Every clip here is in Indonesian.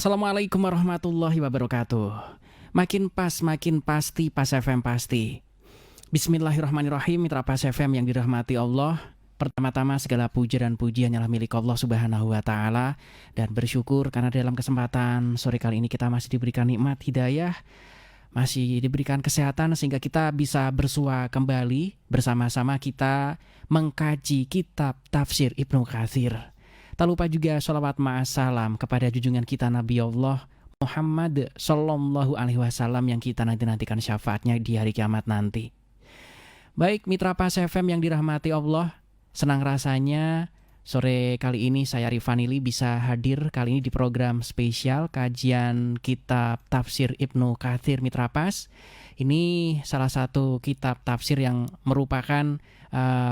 Assalamualaikum warahmatullahi wabarakatuh. Makin pas, makin pasti, Pas FM pasti. Bismillahirrahmanirrahim, mitra Pas FM yang dirahmati Allah. Pertama-tama segala puja dan puji hanyalah milik Allah Subhanahu wa Ta'ala. Dan bersyukur karena dalam kesempatan sore kali ini kita masih diberikan nikmat hidayah, masih diberikan kesehatan sehingga kita bisa bersua kembali bersama-sama kita mengkaji kitab tafsir Ibnu Katsir. Tak lupa juga sholawat ma'asalam kepada junjungan kita Nabi Allah Muhammad Sallallahu Alaihi Wasallam yang kita nantikan syafaatnya di hari kiamat nanti. Baik mitra Pas FM yang dirahmati Allah, senang rasanya sore kali ini saya Rifanili bisa hadir kali ini di program spesial kajian kitab tafsir Ibnu Katsir mitra Pas. Ini salah satu kitab tafsir yang merupakan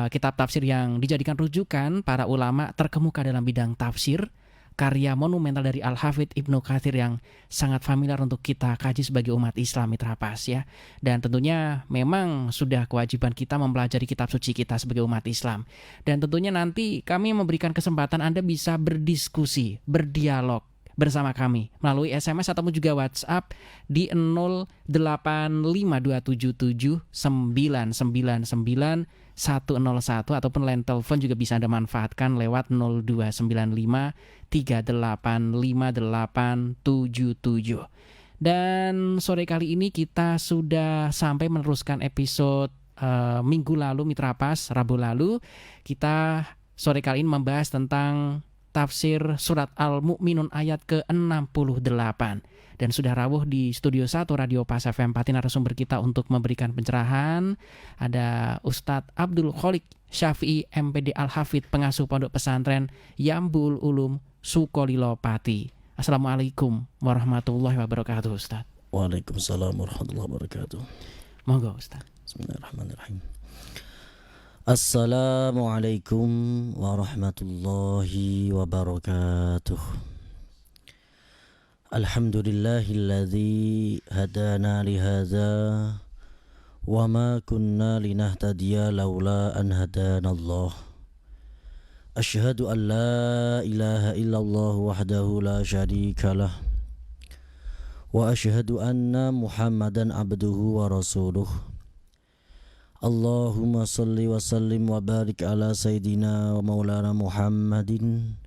kitab tafsir yang dijadikan rujukan para ulama terkemuka dalam bidang tafsir, karya monumental dari Al-Hafidz Ibnu Katsir yang sangat familiar untuk kita kaji sebagai umat Islam mitra Pas ya. Dan tentunya memang sudah kewajiban kita mempelajari kitab suci kita sebagai umat Islam. Dan tentunya nanti kami memberikan kesempatan Anda bisa berdiskusi, berdialog bersama kami melalui SMS ataupun juga WhatsApp di 088277999101 ataupun line telepon juga bisa Anda manfaatkan lewat 0295385877. Dan sore kali ini kita sudah sampai meneruskan episode minggu lalu mitra Pas, Rabu lalu. Kita sore kali ini membahas tentang tafsir surat Al-Mu'minun ayat ke-68. Dan sudah rawuh di Studio 1 Radio Pas FM 4 narasumber kita untuk memberikan pencerahan. Ada Ustadz Abdul Kholik Syafi'i MPD Al-Hafidz, pengasuh pondok pesantren Yambul Ulum Sukolilo Pati. Assalamualaikum warahmatullahi wabarakatuh Ustadz. Waalaikumsalam warahmatullahi wabarakatuh. Monggo Ustadz. Bismillahirrahmanirrahim. Assalamualaikum warahmatullahi wabarakatuh. Alhamdulillahilladzi hadana lihadza wa ma kunna linahtadiya laula an hadanallah. Asyhadu an la ilaha illallah wahdahu la syarika lah. Wa asyhadu anna Muhammadan abduhu wa rasuluh. Allahumma salli wa sallim wa barik ala Sayyidina wa maulana Muhammadin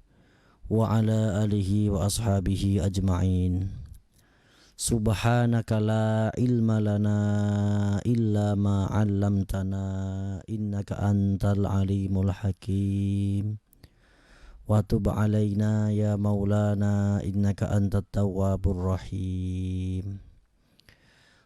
wa ala alihi wa ashabihi ajma'in. Subhanaka la ilma lana illa ma 'allamtana innaka antal alimul hakim. Wa tub alaina ya maulana innaka antat tawwabur rahim.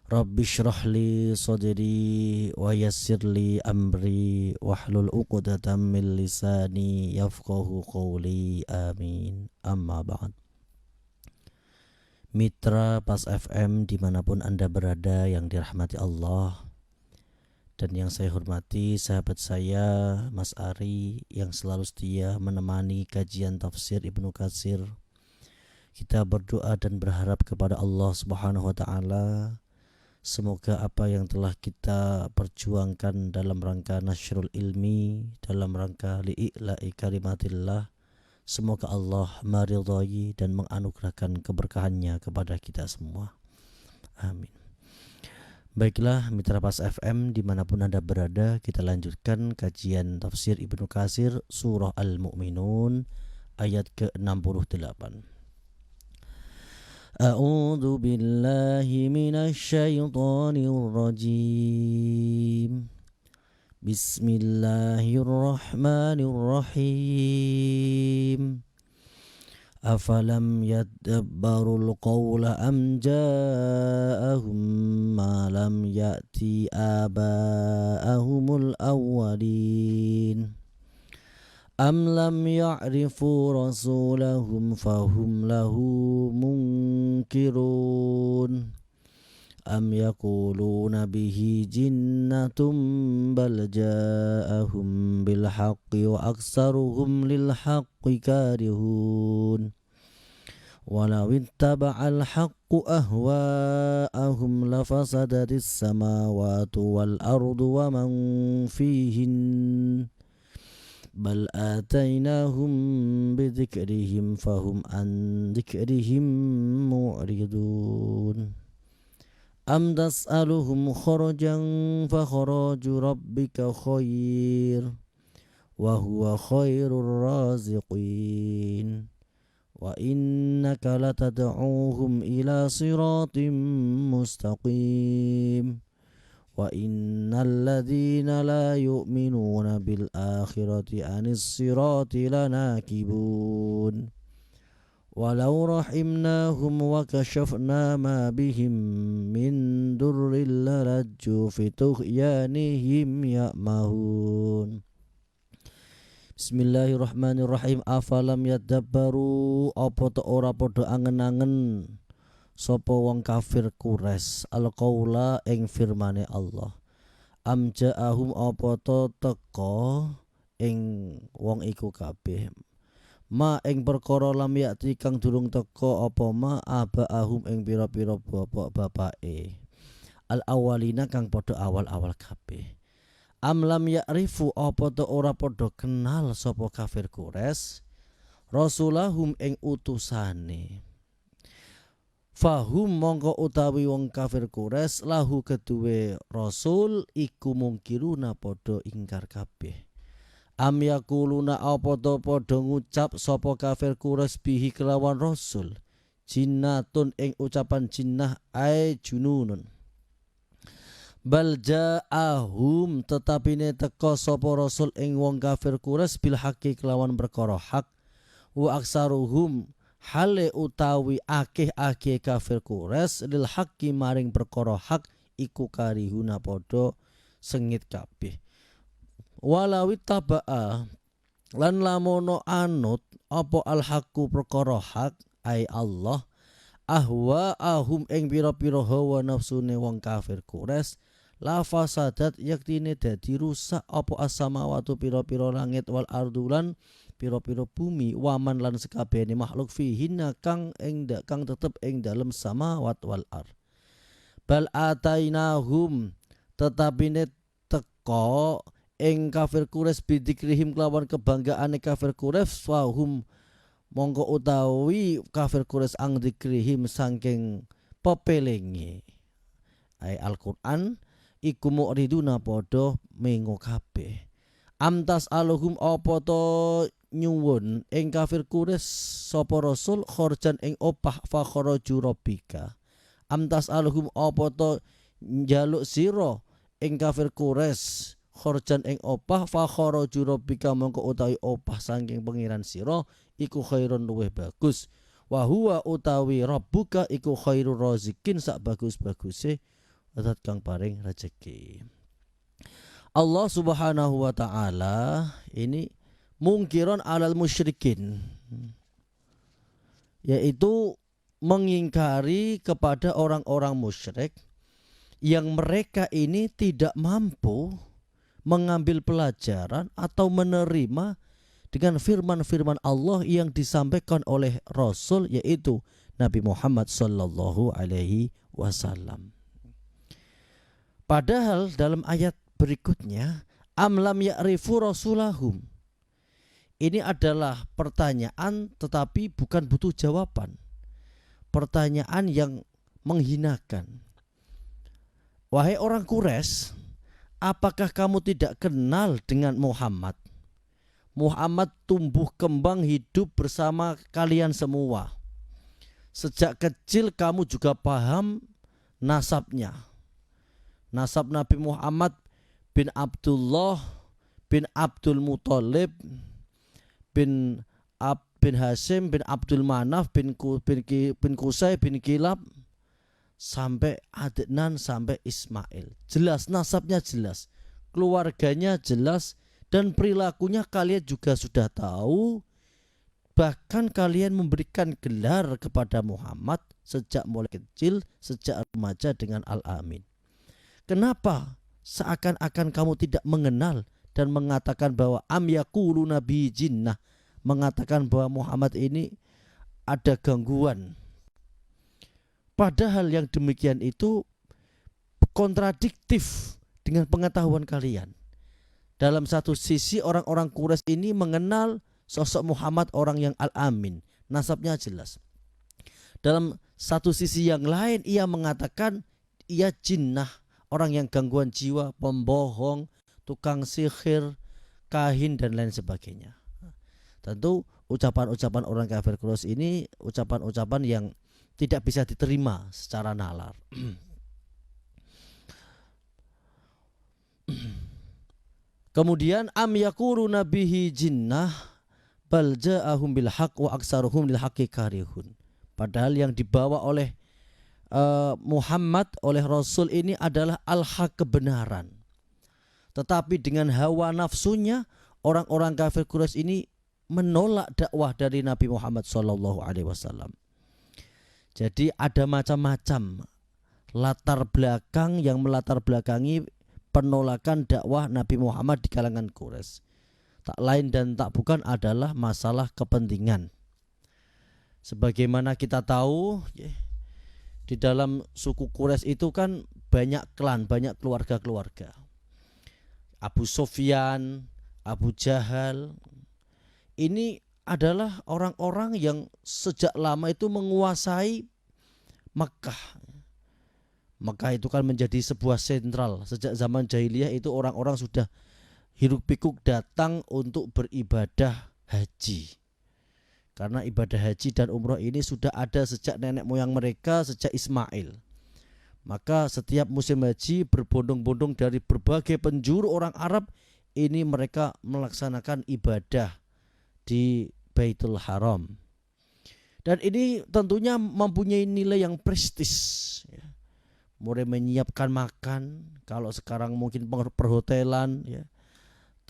Rabbi shrah li sadri wa yassir li amri wahlul 'uqdatam min lisani yafqahu qawli amin. Amma ba'd. Mitra Pas FM dimanapun Anda berada yang dirahmati Allah, dan yang saya hormati sahabat saya Mas Ari yang selalu setia menemani kajian tafsir Ibnu Katsir. Kita berdoa dan berharap kepada Allah Subhanahu wa Ta'ala, semoga apa yang telah kita perjuangkan dalam rangka nasyrul ilmi, dalam rangka li'i'la'i kalimatillah, semoga Allah meridhai dan menganugerahkan keberkahannya kepada kita semua. Amin. Baiklah mitra Pas FM dimanapun Anda berada, kita lanjutkan kajian tafsir Ibnu Katsir surah Al-Mu'minun ayat ke-68. A'udzu billahi minasy syaithanir rajim. Bismillahirrahmanirrahim. Afalam yadabbarul qawla am ja'ahum ma lam ya'ti aba'ahumul awwalin. Am lam ya'rifu rasulahum fahum lahu munkirun. Am yaquluna bihi jinnatun bal ja'ahum bil haqqi wa aksaruhum lil haqqi karihun. Walau ittaba'al haqqu ahwa'ahum lafasadatis samawati wal ardu wa man fihin. bal atainahum bidzikrihim fahum an dzikrihim mu'ridun. Am tas'aluhum kharajan fa kharaju rabbika khair wa huwa khairur raziqin. Wa innaka latad'uuhum ila siratim mustaqim. Wa innal ladzina la yu'minuna bil akhirati anis sirati lanakibun. Walau rahimnahum wa kashafna ma bihim min durril larajju fi tughyanihim ya'mahun. Bismillahirrahmanirrahim. Afalam yadabbaru, apa ta ora padha angen-angen sapa wong kafir Quraisy alqaula ing firmane Allah. Am ja'ahum, apa ta teka ing wong iku kabeh ma ing perkara lam yakti kang durung teka apa ma abaahum ing pira-pira bapak-bapake al awalina kang padha awal-awal kabeh. Am lam ya'rifu, apa ta ora padha kenal sapa kafir Quraisy rasulahum ing utusane. Fahum mongko utawi wong kafir Quraisy lahu keduwe rasul iku mungkiruna padha ingkar kabeh. Am yakuluna, apa to padha ngucap sapa kafir Quraisy bihi kelawan rasul jinnatun ing ucapan jinnah ai jununun. Bal ja'ahum, tetapine teka sapa rasul ing wong kafir Quraisy bil haqqi kelawan perkara hak. Wa aksaruhum, hale utawi akeh-akeh kafir Quraisy lil haqqi maring perkara hak iku karihuna padha sengit kabeh. Walawi taba'a, lan lamono anut apa al haqqu perkara hak ai Allah ahwa ahum ing pira-pira hawa nafsune wong kafir Quraisy la fasadat yaktine dadi rusak apa as-samawati pira-pira langit wal ardulan pira-pira bumi waman lan sekabehane makhluk fihinna kang tetep ing dalem samawat wal ard. Bal atainahum, tetapine teka ing kafir Quraisy bidzikrihim kelawan kebanggaane kafir Quraisy wahum mongko utawi kafir Quraisy ang dzikrihim saking pepelinge ai Al-Qur'an iku mu'riduna padha mengo kabeh. Amtas aluhum, apa to nyuwun ing kafir Quraisy sapa rasul kharjan ing opah fa kharaju rabbika. Amtas aluhum, apa to njaluk sira ing kafir Quraisy kharjan ing opah fa kharaju rabbika mongko utawi opah saking pengiran sira iku khairun luweh bagus. Wa huwa utawi rabbuka iku khairur razikin sak bagus-baguse zat kang paring rezeki. Allah Subhanahu wa taala ini mungkiron alal musyrikin, yaitu mengingkari kepada orang-orang musyrik yang mereka ini tidak mampu mengambil pelajaran atau menerima dengan firman-firman Allah yang disampaikan oleh Rasul, yaitu Nabi Muhammad sallallahu alaihi wasallam. Padahal dalam ayat berikutnya, am lam ya'rifu rasulahum, ini adalah pertanyaan tetapi bukan butuh jawaban. Pertanyaan yang menghinakan. Wahai orang Quraisy, apakah kamu tidak kenal dengan Muhammad? Muhammad tumbuh kembang hidup bersama kalian semua. Sejak kecil kamu juga paham nasabnya. Nasab Nabi Muhammad bin Abdullah bin Abdul Muthalib bin Hashim bin Abdul Manaf bin Qusay bin Kilab sampai Adnan sampai Ismail. Jelas nasabnya, jelas keluarganya jelas, dan perilakunya kalian juga sudah tahu. Bahkan kalian memberikan gelar kepada Muhammad sejak mulai kecil, sejak remaja dengan Al-Amin. Kenapa seakan-akan kamu tidak mengenal dan mengatakan bahwa am yaqulu nabi jinnah, mengatakan bahwa Muhammad ini ada gangguan? Padahal yang demikian itu kontradiktif dengan pengetahuan kalian. Dalam satu sisi orang-orang Quraisy ini mengenal sosok Muhammad orang yang al-amin, nasabnya jelas. Dalam satu sisi yang lain ia mengatakan ia jinnah, orang yang gangguan jiwa, pembohong, tukang sihir, kahin dan lain sebagainya. Tentu ucapan-ucapan orang kafir Quraisy ini ucapan-ucapan yang tidak bisa diterima secara nalar. Kemudian am yaquluna bihi jinnah bal ja'ahum bil haqq wa aksaruhum lil haqqi karihun. Padahal yang dibawa oleh Muhammad, oleh Rasul ini adalah al-haq, kebenaran. Tetapi dengan hawa nafsunya orang-orang kafir Quraisy ini menolak dakwah dari Nabi Muhammad SAW. Jadi ada macam-macam latar belakang yang melatar belakangi penolakan dakwah Nabi Muhammad di kalangan Quraisy. Tak lain dan tak bukan adalah masalah kepentingan. Sebagaimana kita tahu, di dalam suku Quraisy itu kan banyak klan, banyak keluarga-keluarga. Abu Sufyan, Abu Jahal, ini adalah orang-orang yang sejak lama itu menguasai Makkah. Makkah itu kan menjadi sebuah sentral. Sejak zaman jahiliyah itu orang-orang sudah hiruk pikuk datang untuk beribadah haji. Karena ibadah haji dan umroh ini sudah ada sejak nenek moyang mereka, sejak Ismail. Maka setiap musim haji berbondong-bondong dari berbagai penjuru orang Arab, ini mereka melaksanakan ibadah di Baitul Haram. Dan ini tentunya mempunyai nilai yang prestis. Mulai menyiapkan makan, kalau sekarang mungkin perhotelan, ya.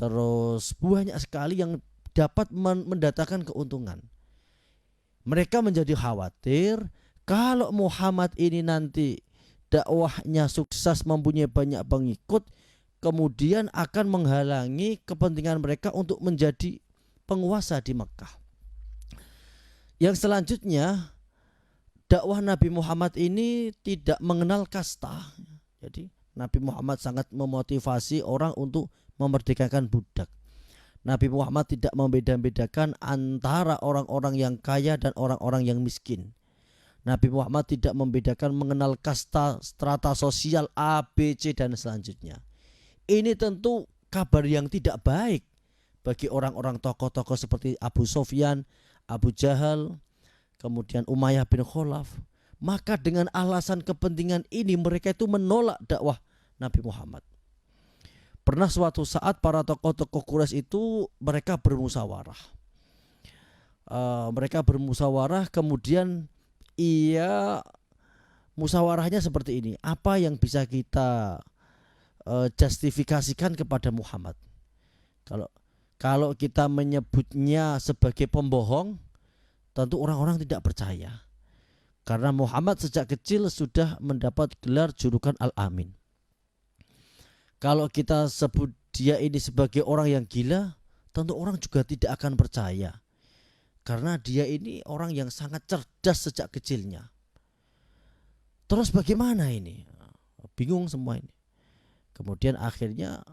Terus banyak sekali yang dapat mendatangkan keuntungan. Mereka menjadi khawatir kalau Muhammad ini nanti dakwahnya sukses, mempunyai banyak pengikut, kemudian akan menghalangi kepentingan mereka untuk menjadi penguasa di Makkah. Yang selanjutnya, dakwah Nabi Muhammad ini tidak mengenal kasta. Jadi Nabi Muhammad sangat memotivasi orang untuk memerdekakan budak. Nabi Muhammad tidak membeda-bedakan antara orang-orang yang kaya dan orang-orang yang miskin. Nabi Muhammad tidak membedakan mengenal kasta, strata sosial A, B, C dan selanjutnya. Ini tentu kabar yang tidak baik bagi orang-orang tokoh-tokoh seperti Abu Sufyan, Abu Jahal, kemudian Umayyah bin Khalaf. Maka dengan alasan kepentingan ini mereka itu menolak dakwah Nabi Muhammad. Pernah suatu saat para tokoh-tokoh Quraisy itu mereka bermusyawarah. Kemudian musyawarahnya seperti ini. Apa yang bisa kita justifikasikan kepada Muhammad? Kalau kita menyebutnya sebagai pembohong, tentu orang-orang tidak percaya. Karena Muhammad sejak kecil sudah mendapat gelar julukan Al-Amin. Kalau kita sebut dia ini sebagai orang yang gila, tentu orang juga tidak akan percaya. Karena dia ini orang yang sangat cerdas sejak kecilnya. Terus bagaimana ini? Bingung semua ini. Kemudian akhirnya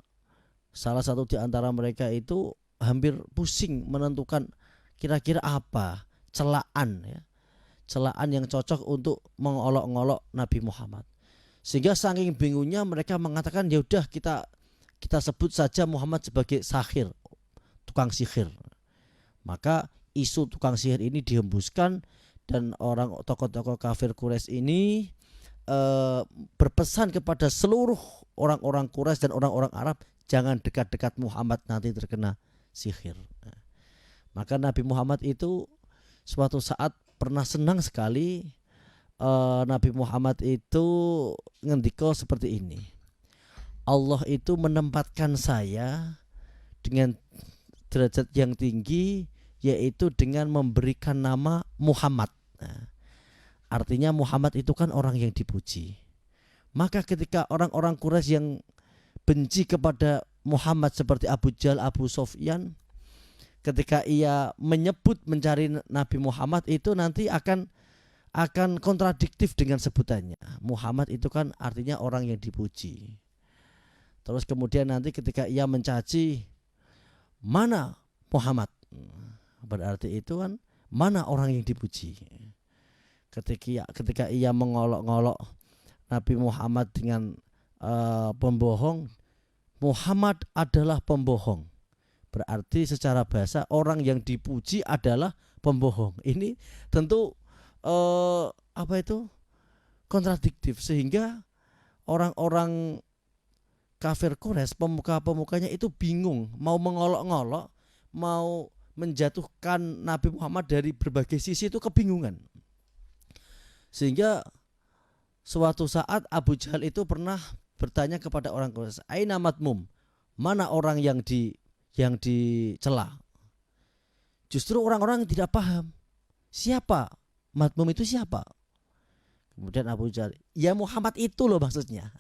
salah satu di antara mereka itu hampir pusing menentukan kira-kira apa celaan yang cocok untuk mengolok-ngolok Nabi Muhammad. Sehingga saking bingungnya mereka mengatakan ya udah kita sebut saja Muhammad sebagai sahir, tukang sihir. Maka isu tukang sihir ini dihembuskan dan orang tokoh-tokoh kafir Quraisy ini berpesan kepada seluruh orang-orang Quraisy dan orang-orang Arab, jangan dekat-dekat Muhammad, nanti terkena sihir. Maka Nabi Muhammad itu suatu saat pernah senang sekali. Nabi Muhammad itu ngendika seperti ini. Allah itu menempatkan saya dengan derajat yang tinggi, yaitu dengan memberikan nama Muhammad. Artinya Muhammad itu kan orang yang dipuji. Maka ketika orang-orang Quraisy yang benci kepada Muhammad seperti Abu Jahal, Abu Sufyan, ketika ia menyebut mencari Nabi Muhammad itu nanti akan kontradiktif dengan sebutannya. Muhammad itu kan artinya orang yang dipuji. Terus kemudian nanti ketika ia mencaci, mana Muhammad, berarti itu kan mana orang yang dipuji. Ketika ia mengolok-ngolok Nabi Muhammad dengan pembohong, Muhammad adalah pembohong. Berarti secara bahasa orang yang dipuji adalah pembohong. Ini tentu kontradiktif, sehingga orang-orang kafir Quraisy, pemuka-pemukanya itu bingung mau mengolok-ngolok, mau menjatuhkan Nabi Muhammad dari berbagai sisi, itu kebingungan. Sehingga suatu saat Abu Jahal itu pernah bertanya kepada orang Quraisy, "Aina matmum?" Mana orang yang dicela? Justru orang-orang tidak paham siapa matmum itu siapa. Kemudian Abu Jahal, ya Muhammad itu loh maksudnya.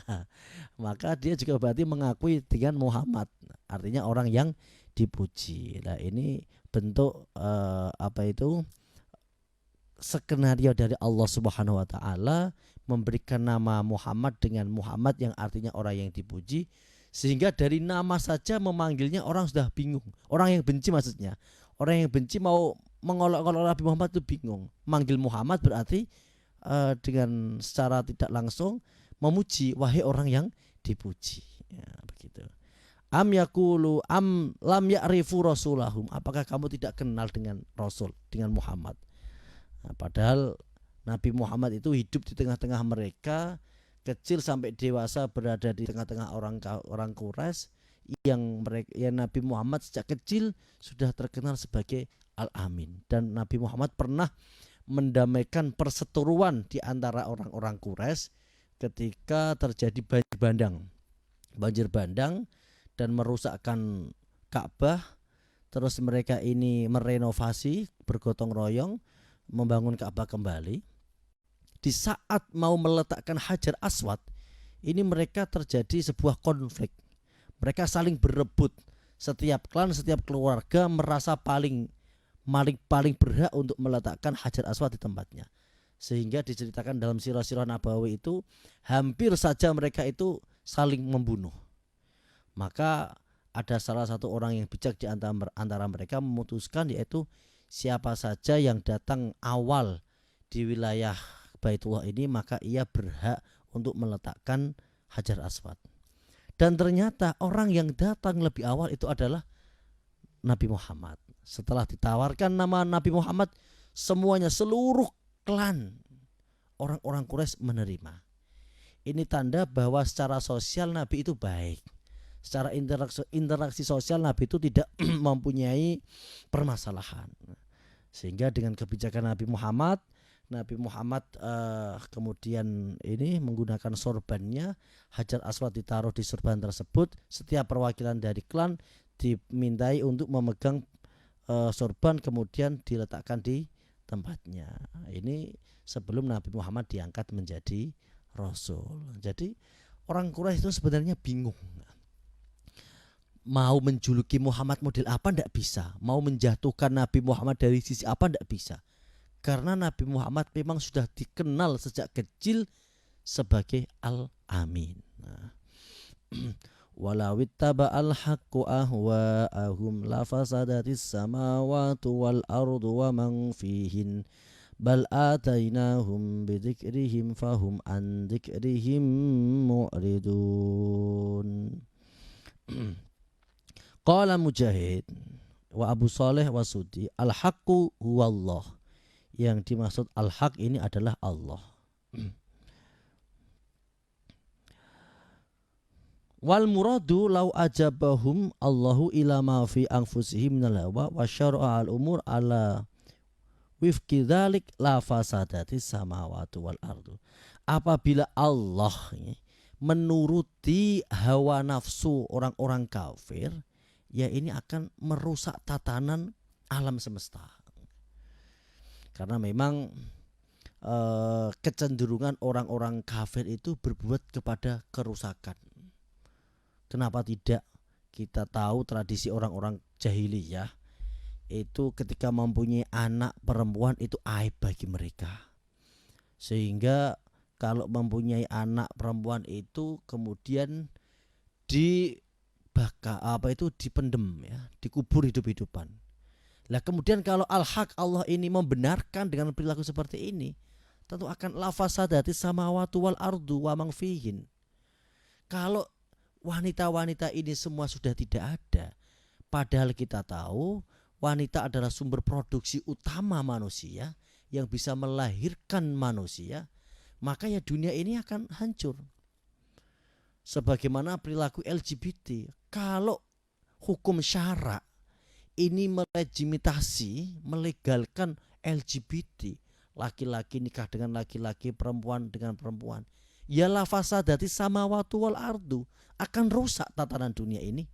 Maka dia juga berarti mengakui dengan Muhammad, artinya orang yang dipuji. Nah ini bentuk skenario dari Allah Subhanahu wa taala memberikan nama Muhammad dengan Muhammad yang artinya orang yang dipuji, sehingga dari nama saja memanggilnya orang sudah bingung. Orang yang benci maksudnya. Orang yang benci mau mengolok-olok Nabi Muhammad itu bingung. Manggil Muhammad berarti dengan secara tidak langsung memuji, wahai orang yang dipuji. Ya, begitu. Am yaqulu am lam ya'rifu rasulahum, apakah kamu tidak kenal dengan Rasul, dengan Muhammad? Nah, padahal Nabi Muhammad itu hidup di tengah-tengah mereka, kecil sampai dewasa berada di tengah-tengah orang Quraisy yang Nabi Muhammad sejak kecil sudah terkenal sebagai Al-Amin, dan Nabi Muhammad pernah mendamaikan perseteruan di antara orang-orang Quraisy ketika terjadi banjir bandang dan merusakkan Ka'bah. Terus mereka ini merenovasi, bergotong royong membangun Ka'bah kembali. Di saat mau meletakkan Hajar Aswad, ini mereka terjadi sebuah konflik. Mereka saling berebut. Setiap klan, setiap keluarga merasa paling berhak untuk meletakkan Hajar Aswad di tempatnya. Sehingga diceritakan dalam sirah-sirah Nabawi itu hampir saja mereka itu saling membunuh. Maka ada salah satu orang yang bijak di antara mereka memutuskan, yaitu siapa saja yang datang awal di wilayah Baitullah ini maka ia berhak untuk meletakkan Hajar Aswad. Dan ternyata orang yang datang lebih awal itu adalah Nabi Muhammad. Setelah ditawarkan nama Nabi Muhammad, semuanya, seluruh klan orang-orang Quraisy menerima. Ini tanda bahwa secara sosial Nabi itu baik. Secara interaksi sosial Nabi itu tidak mempunyai permasalahan. Sehingga dengan kebijakan Nabi Muhammad kemudian ini menggunakan sorbannya, Hajar Aswad ditaruh di sorban tersebut. Setiap perwakilan dari klan dimintai untuk memegang sorban, kemudian diletakkan di tempatnya. Ini sebelum Nabi Muhammad diangkat menjadi Rasul. Jadi orang Quraisy itu sebenarnya bingung. Mau menjuluki Muhammad model apa tidak bisa. Mau menjatuhkan Nabi Muhammad dari sisi apa tidak bisa. Karena Nabi Muhammad memang sudah dikenal sejak kecil sebagai Al-Amin. Walau ittaba'al haqqu ahwa'ahum lafasadatis samawati wal ardu wa man fihin bal atainahum bidzikrihim fahum an dzikrihim mu'ridun. Qala Mujahid wa Abu Saleh wa Sudi, al-haqqu huwallah. Yang dimaksud al-haq ini adalah Allah. Wal muradu law ajabahum Allahu ila ma fi anfusihim minal hawa wa syara'a al umur ala wifqi dzalik la fasadatis samawati wal ardu. Apabila Allah menuruti hawa nafsu orang-orang kafir, ya ini akan merusak tatanan alam semesta. Karena memang kecenderungan orang-orang kafir itu berbuat kepada kerusakan. Kenapa tidak? Kita tahu tradisi orang-orang jahiliyah itu ketika mempunyai anak perempuan itu aib bagi mereka. Sehingga kalau mempunyai anak perempuan itu kemudian dipendem ya, dikubur hidup-hidupan. Lah kemudian kalau al-haq Allah ini membenarkan dengan perilaku seperti ini, tentu akan lafasadati samawati wal ardu wa mang fihin. Kalau wanita-wanita ini semua sudah tidak ada, padahal kita tahu wanita adalah sumber produksi utama manusia yang bisa melahirkan manusia, maka ya dunia ini akan hancur. Sebagaimana perilaku LGBT, kalau hukum syara ini melegalkan LGBT, laki-laki nikah dengan laki-laki, perempuan dengan perempuan, ya la fasadati samawati wal ardu, akan rusak tatanan dunia ini.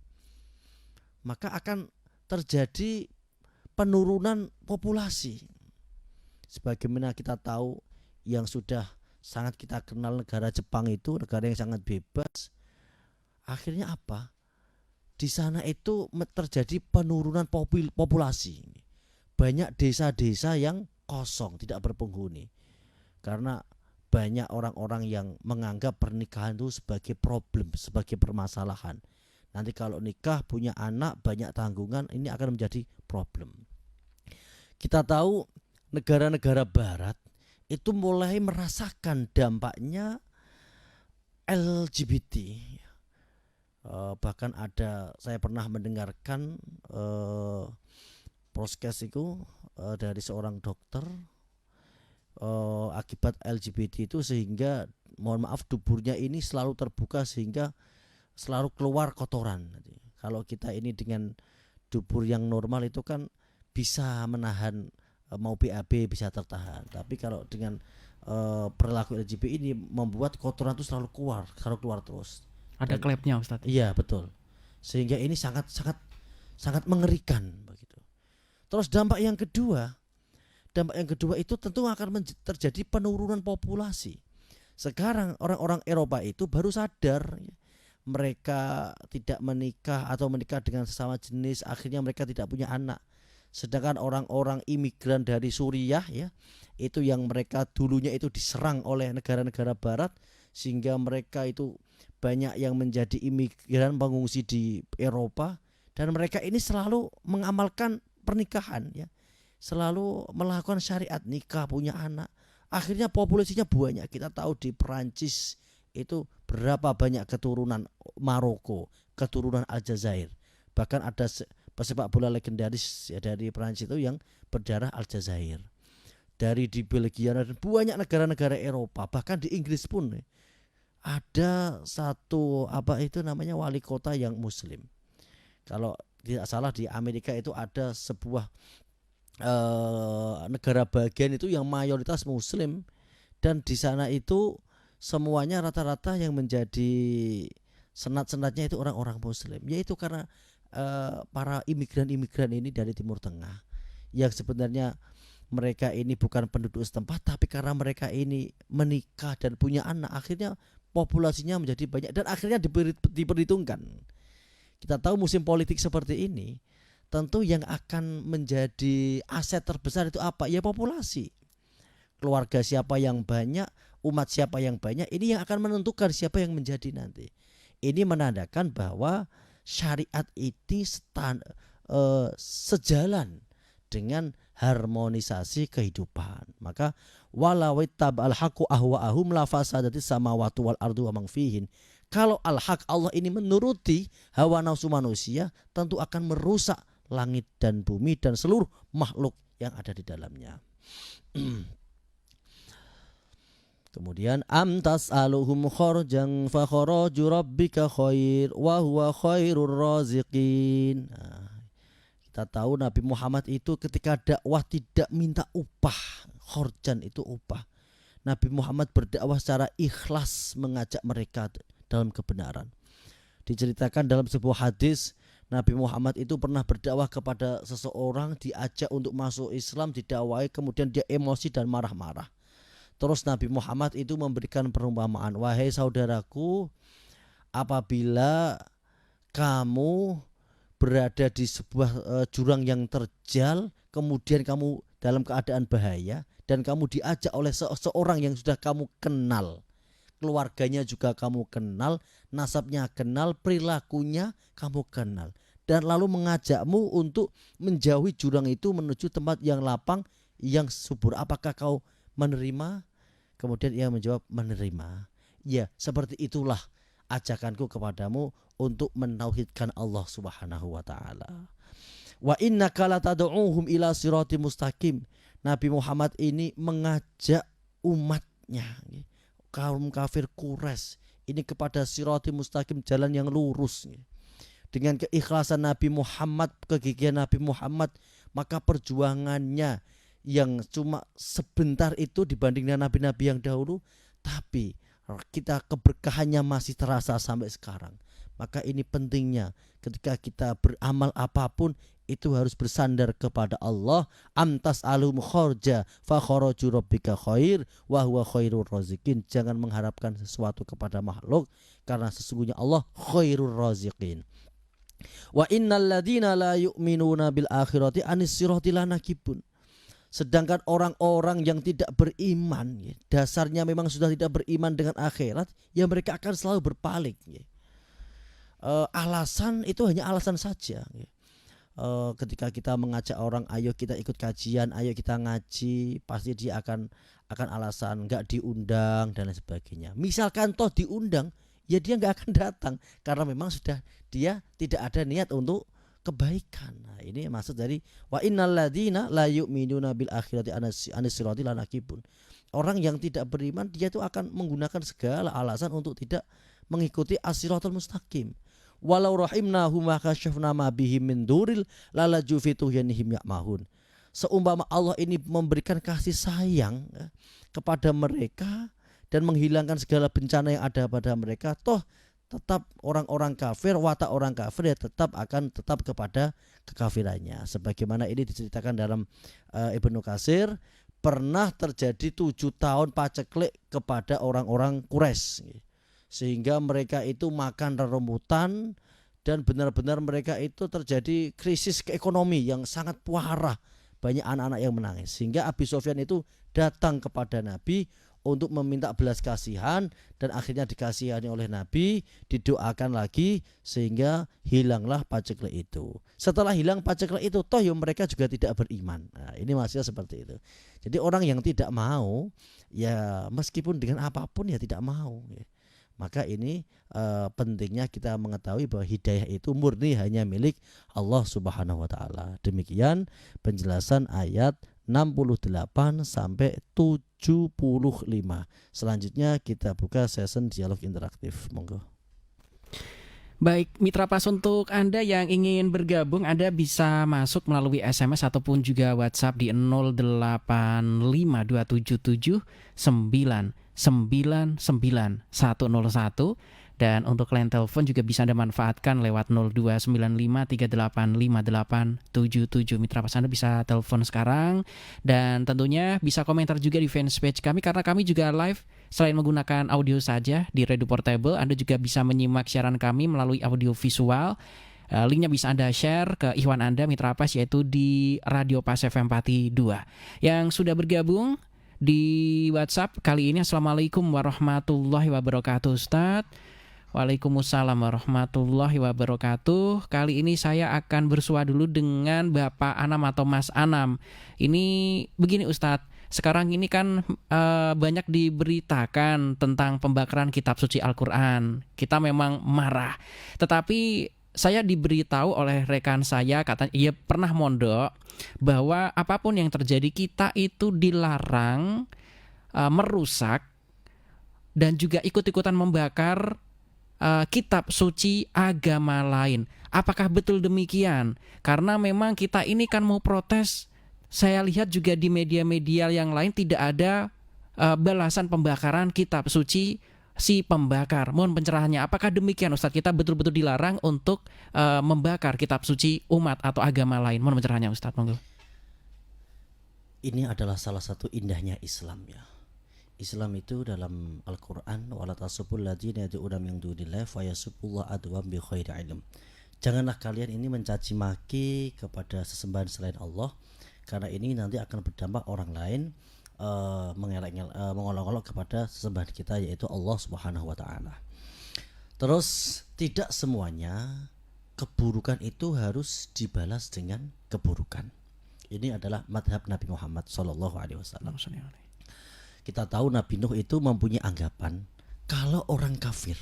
Maka akan terjadi penurunan populasi. Sebagaimana kita tahu yang sudah sangat kita kenal negara Jepang itu negara yang sangat bebas. Akhirnya apa? Di sana itu terjadi penurunan populasi. Banyak desa-desa yang kosong, tidak berpenghuni. Karena banyak orang-orang yang menganggap pernikahan itu sebagai problem, sebagai permasalahan. Nanti kalau nikah punya anak banyak tanggungan, ini akan menjadi problem. Kita tahu negara-negara barat itu mulai merasakan dampaknya LGBT. Bahkan saya pernah mendengarkan podcast itu dari seorang dokter, akibat LGBT itu sehingga mohon maaf duburnya ini selalu terbuka sehingga selalu keluar kotoran. Kalau kita ini dengan dubur yang normal itu kan bisa menahan, mau BAB bisa tertahan. Tapi kalau dengan perilaku LGBT ini membuat kotoran itu selalu keluar terus. Ada klepnya Ustadz. Iya betul. Sehingga ini sangat mengerikan begitu. Terus dampak yang kedua itu tentu akan terjadi penurunan populasi. Sekarang orang-orang Eropa itu baru sadar mereka tidak menikah atau menikah dengan sesama jenis, akhirnya mereka tidak punya anak. Sedangkan orang-orang imigran dari Suriah ya, itu yang mereka dulunya itu diserang oleh negara-negara barat sehingga mereka itu banyak yang menjadi imigran pengungsi di Eropa, dan mereka ini selalu mengamalkan pernikahan ya. Selalu melakukan syariat nikah, punya anak. Akhirnya populasinya banyak. Kita tahu di Perancis itu berapa banyak keturunan Maroko, keturunan Aljazair. Bahkan ada pesepak bola legendaris ya, dari Perancis itu yang berdarah Aljazair. Dari di Belgia dan banyak negara-negara Eropa, bahkan di Inggris pun ada satu wali kota yang muslim. Kalau tidak salah di Amerika itu ada sebuah negara bagian itu yang mayoritas muslim, dan di sana itu semuanya rata-rata yang menjadi senat-senatnya itu orang-orang muslim, yaitu karena para imigran-imigran ini dari Timur Tengah yang sebenarnya mereka ini bukan penduduk setempat, tapi karena mereka ini menikah dan punya anak, akhirnya populasinya menjadi banyak dan akhirnya diperhitungkan. Kita tahu musim politik seperti ini, tentu yang akan menjadi aset terbesar itu apa? Ya populasi. Keluarga siapa yang banyak, umat siapa yang banyak, ini yang akan menentukan siapa yang menjadi nanti. Ini menandakan bahwa syariat ini sejalan dengan harmonisasi kehidupan. Maka walau tabal haqu ahwaahum la fasadati samawati wal ardu wa man fihin. Kalau al-haq Allah ini menuruti hawa nafsu manusia, tentu akan merusak langit dan bumi dan seluruh makhluk yang ada di dalamnya. Kemudian tas'aluhum kharjan fa kharaju rabbika khair wa huwa khairur raziqin. Kita tahu Nabi Muhammad itu ketika dakwah tidak minta upah. Kharjan itu upah. Nabi Muhammad berdakwah secara ikhlas mengajak mereka dalam kebenaran. Diceritakan dalam sebuah hadis, Nabi Muhammad itu pernah berdakwah kepada seseorang, diajak untuk masuk Islam, didakwai, kemudian dia emosi dan marah-marah. Terus Nabi Muhammad itu memberikan perumpamaan, wahai saudaraku, apabila kamu berada di sebuah jurang yang terjal, kemudian kamu dalam keadaan bahaya dan kamu diajak oleh seseorang yang sudah kamu kenal, keluarganya juga kamu kenal, nasabnya kenal, perilakunya kamu kenal, dan lalu mengajakmu untuk menjauhi jurang itu menuju tempat yang lapang, yang subur. Apakah kau menerima? Kemudian ia menjawab, menerima. Ya, seperti itulah ajakanku kepadamu untuk menauhidkan Allah Subhanahu wa taala. Wa innaka latad'uuhum ila siratim mustaqim. Nabi Muhammad ini mengajak umatnya, kaum kafir Quraisy ini kepada siratim mustaqim, jalan yang lurus. Dengan keikhlasan Nabi Muhammad, kegigihan Nabi Muhammad, maka perjuangannya yang cuma sebentar itu dibanding dengan nabi-nabi yang dahulu, tapi kita keberkahannya masih terasa sampai sekarang. Maka ini pentingnya ketika kita beramal apapun itu harus bersandar kepada Allah. Amtas alum khorja fa kharaju rabbika khair wa huwa khairur razikin. Jangan mengharapkan sesuatu kepada makhluk, karena sesungguhnya Allah khairur razikin. Wa innal ladzina la yu'minuna bil akhirati anis sirati lanakibun. Sedangkan orang-orang yang tidak beriman, dasarnya memang sudah tidak beriman dengan akhirat, ya mereka akan selalu berpaling. Alasan itu hanya alasan saja. Ketika kita mengajak orang, ayo kita ikut kajian, ayo kita ngaji, pasti dia akan alasan nggak diundang dan lain sebagainya. Misalkan toh diundang, ya dia nggak akan datang karena memang sudah dia tidak ada niat untuk kebaikan. Nah, ini maksud dari wa innal ladzina la yu'minuna bil akhirati anis sirati lanakibun. Orang yang tidak beriman dia itu akan menggunakan segala alasan untuk tidak mengikuti as-siratal mustaqim. Walau rahimnahum wa kashafna ma bihim min duril lalaju fi tughyanihim ya'mahun. Seumpama Allah ini memberikan kasih sayang kepada mereka dan menghilangkan segala bencana yang ada pada mereka, toh tetap orang-orang kafir, watak orang kafir ya tetap kepada kekafirannya. Sebagaimana ini diceritakan dalam Ibnu Katsir, pernah terjadi 7 tahun paceklik kepada orang-orang Quraisy, sehingga mereka itu makan rerumputan dan benar-benar mereka itu terjadi krisis ekonomi yang sangat parah. Banyak anak-anak yang menangis, sehingga Abi Sufyan itu datang kepada Nabi untuk meminta belas kasihan, dan akhirnya dikasihani oleh Nabi, didoakan lagi sehingga hilanglah paceklik itu. Setelah hilang paceklik itu, toh ya mereka juga tidak beriman. Nah, ini maksudnya seperti itu. Jadi orang yang tidak mau, ya meskipun dengan apapun ya tidak mau. Maka ini pentingnya kita mengetahui bahwa hidayah itu murni hanya milik Allah Subhanahu wa taala. Demikian penjelasan ayat 68 sampai 75. Selanjutnya kita buka session dialog interaktif. Monggo. Baik, Mitra Pas, untuk Anda yang ingin bergabung, Anda bisa masuk melalui SMS ataupun juga WhatsApp di 085277999101, dan untuk line telepon juga bisa Anda manfaatkan lewat 0295385877. Mitra Pas, Anda bisa telepon sekarang, dan tentunya bisa komentar juga di fanpage kami, karena kami juga live. Selain menggunakan audio saja di Radio Portable, Anda juga bisa menyimak siaran kami melalui audio visual. Linknya bisa Anda share ke ikhwan Anda Mitra Pas, yaitu di Radio Pas FM Pati 2. Yang sudah bergabung di WhatsApp kali ini, Assalamualaikum warahmatullahi wabarakatuh Ustadz. Waalaikumsalam warahmatullahi wabarakatuh. Kali ini saya akan bersua dulu dengan Bapak Anam atau Mas Anam. Ini begini Ustadz, sekarang ini kan banyak diberitakan tentang pembakaran kitab suci Al-Quran. Kita memang marah, tetapi saya diberitahu oleh rekan saya, katanya ia pernah mondok, bahwa apapun yang terjadi kita itu dilarang merusak dan juga ikut-ikutan membakar kitab suci agama lain. Apakah betul demikian? Karena memang kita ini kan mau protes. Saya lihat juga di media-media yang lain tidak ada balasan pembakaran kitab suci si pembakar. Mohon pencerahannya. Apakah demikian Ustadz? Kita betul-betul dilarang untuk membakar kitab suci umat atau agama lain. Mohon pencerahannya Ustadz. Monggo. Ini adalah salah satu indahnya Islam ya. Islam itu dalam Al-Quran, wala tasubul ladzina yad'una min dunillahi fayasubullah adwan bi ghairi ilm. Janganlah kalian ini mencaci maki kepada sesembahan selain Allah, karena ini nanti akan berdampak orang lain mengolok-olok kepada sesembahan kita, yaitu Allah Subhanahu wa taala. Terus tidak semuanya keburukan itu harus dibalas dengan keburukan. Ini adalah madhab Nabi Muhammad SAW. Kita tahu Nabi Nuh itu mempunyai anggapan kalau orang kafir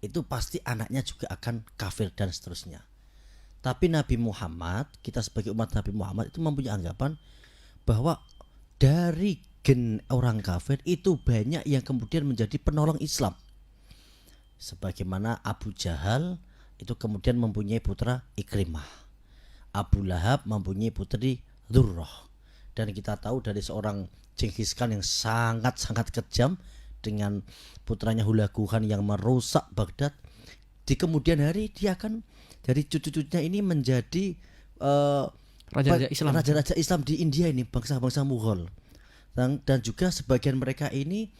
itu pasti anaknya juga akan kafir dan seterusnya. Tapi Nabi Muhammad, kita sebagai umat Nabi Muhammad itu mempunyai anggapan bahwa dari gen orang kafir itu banyak yang kemudian menjadi penolong Islam. Sebagaimana Abu Jahal itu kemudian mempunyai putra Ikrimah, Abu Lahab mempunyai putri Dzurrah. Dan kita tahu dari seorang Genghis Khan yang sangat-sangat kejam dengan putranya Hulaguhan yang merusak Baghdad, di kemudian hari dia akan dari cucu-cucunya ini menjadi raja-raja Islam di India ini, bangsa-bangsa Mughal. Dan juga sebagian mereka ini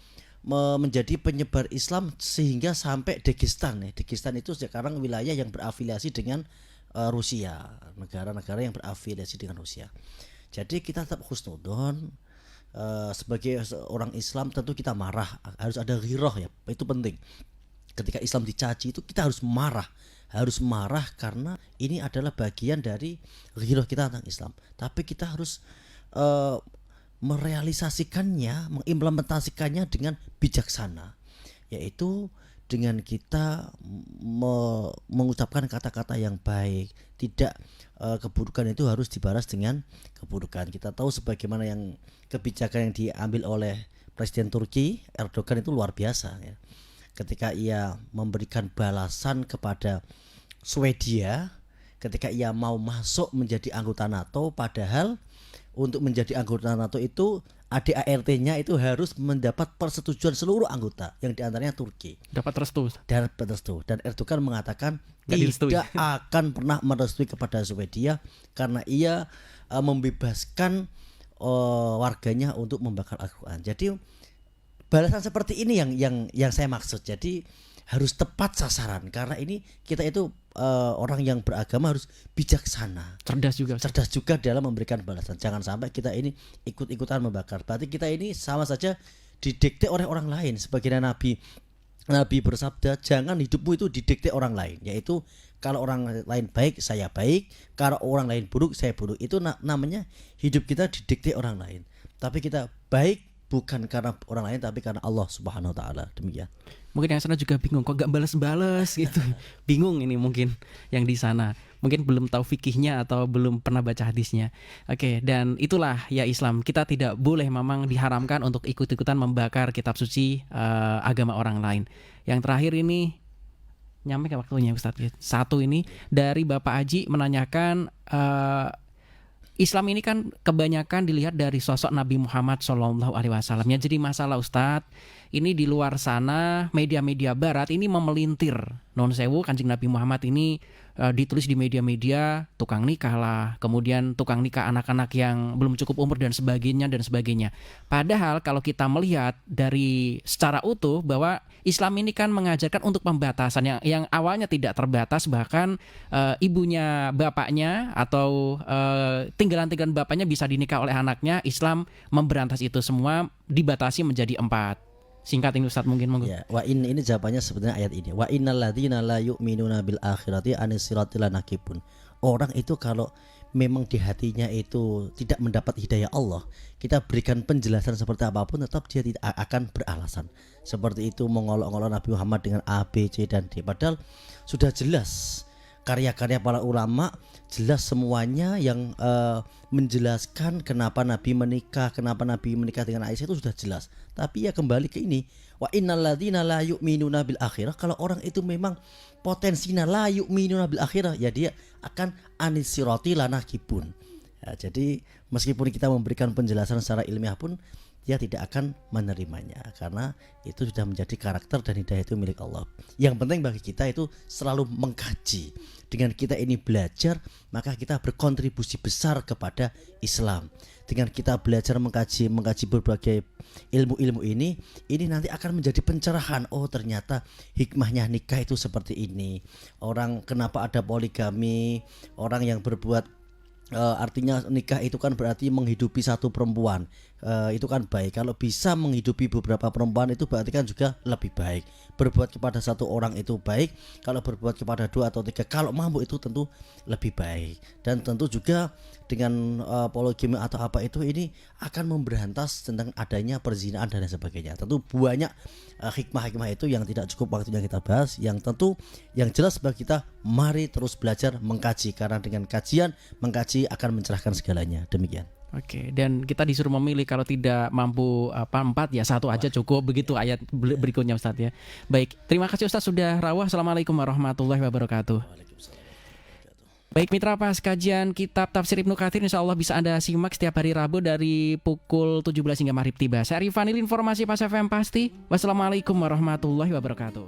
menjadi penyebar Islam sehingga sampai Dagestan. Dagestan itu sekarang wilayah yang berafiliasi dengan Rusia, negara-negara yang berafiliasi dengan Rusia. Jadi kita tetap husnudzon. Sebagai orang Islam tentu kita marah, harus ada ghirah ya, itu penting. Ketika Islam dicaci itu kita harus marah karena ini adalah bagian dari ghirah kita tentang Islam. Tapi kita harus merealisasikannya, mengimplementasikannya dengan bijaksana, yaitu dengan kita mengucapkan kata-kata yang baik. Tidak keburukan itu harus dibalas dengan keburukan. Kita tahu sebagaimana yang kebijakan yang diambil oleh Presiden Turki Erdogan itu luar biasa ya. Ketika ia memberikan balasan kepada Swedia ketika ia mau masuk menjadi anggota NATO, padahal untuk menjadi anggota NATO itu ADART-nya itu harus mendapat persetujuan seluruh anggota yang diantaranya Turki. Dapat restu. Dan Erdogan mengatakan tidak akan pernah merestui kepada Swedia karena ia membebaskan warganya untuk membakar Al-Quran. Jadi balasan seperti ini yang saya maksud. Jadi harus tepat sasaran karena ini kita itu orang yang beragama harus bijaksana, cerdas juga dalam memberikan balasan. Jangan sampai kita ini ikut-ikutan membakar. Berarti kita ini sama saja didikte oleh orang lain. Sebagaimana Nabi bersabda, jangan hidupmu itu didikte orang lain, yaitu kalau orang lain baik saya baik, kalau orang lain buruk saya buruk. Itu namanya hidup kita didikte orang lain. Tapi kita baik bukan karena orang lain tapi karena Allah Subhanahu wa taala. Demikian. Mungkin yang sana juga bingung kok gak balas-balas gitu. Bingung ini mungkin yang di sana. Mungkin belum tahu fikihnya atau belum pernah baca hadisnya. Oke, dan itulah ya Islam. Kita tidak boleh memang diharamkan untuk ikut-ikutan membakar kitab suci agama orang lain. Yang terakhir ini nyampe ke waktunya Ustadz. Satu ini dari Bapak Aji menanyakan Islam ini kan kebanyakan dilihat dari sosok Nabi Muhammad SAW. Ya, jadi masalah Ustadz, ini di luar sana media-media barat ini memelintir non sewu Kanjeng Nabi Muhammad ini ditulis di media-media tukang nikah lah, kemudian tukang nikah anak-anak yang belum cukup umur dan sebagainya. Padahal kalau kita melihat dari secara utuh bahwa Islam ini kan mengajarkan untuk pembatasan yang awalnya tidak terbatas, bahkan ibunya bapaknya atau tinggalan-tinggalan bapaknya bisa dinikah oleh anaknya. Islam memberantas itu semua, dibatasi menjadi 4. Singkat ini Ustaz mungkin. Ya, ini jawabannya sebenarnya ayat ini. Wa innal ladzina la yu'minuna bil akhirati anis sirati lanakibun. Orang itu kalau memang di hatinya itu tidak mendapat hidayah Allah, kita berikan penjelasan seperti apapun tetap dia tidak akan beralasan. Seperti itu mengolok-olok Nabi Muhammad dengan A, B, C dan D. Padahal sudah jelas karya-karya para ulama, jelas semuanya yang menjelaskan kenapa Nabi menikah dengan Aisyah itu sudah jelas. Tapi ya kembali ke ini, wa innal ladzina la yu'minuna bil akhirah, kalau orang itu memang potensinya la yu'minuna bil akhirah, ya dia akan anis sirati lanakibun. Ya, jadi meskipun kita memberikan penjelasan secara ilmiah pun dia tidak akan menerimanya karena itu sudah menjadi karakter dan hidayah itu milik Allah. Yang penting bagi kita itu selalu mengkaji. Dengan kita ini belajar, maka kita berkontribusi besar kepada Islam. Dengan kita belajar mengkaji berbagai ilmu-ilmu ini nanti akan menjadi pencerahan. Oh, ternyata hikmahnya nikah itu seperti ini. Orang kenapa ada poligami, orang yang berbuat artinya nikah itu kan berarti menghidupi satu perempuan. Itu kan baik. Kalau bisa menghidupi beberapa perempuan itu berarti kan juga lebih baik. Berbuat kepada satu orang itu baik. Kalau berbuat kepada 2 atau 3, kalau mampu itu tentu lebih baik. Dan tentu juga dengan poligami atau apa itu ini akan memberantas tentang adanya perzinahan dan lain sebagainya. Tentu banyak hikmah-hikmah itu yang tidak cukup waktunya kita bahas. Yang tentu yang jelas bagi kita, mari terus belajar mengkaji, karena dengan kajian mengkaji akan mencerahkan segalanya. Demikian. Oke, dan kita disuruh memilih, kalau tidak mampu 4 ya 1 aja cukup, begitu ayat berikutnya Ustadz ya. Baik, terima kasih Ustadz sudah rawah. Assalamualaikum warahmatullahi wabarakatuh. Baik mitra pas, kajian kitab Tafsir Ibnu Katsir insya Allah bisa Anda simak setiap hari Rabu dari pukul 17 hingga maghrib tiba. Saya Rifanil, informasi Pas FM pasti. Wassalamualaikum warahmatullahi wabarakatuh.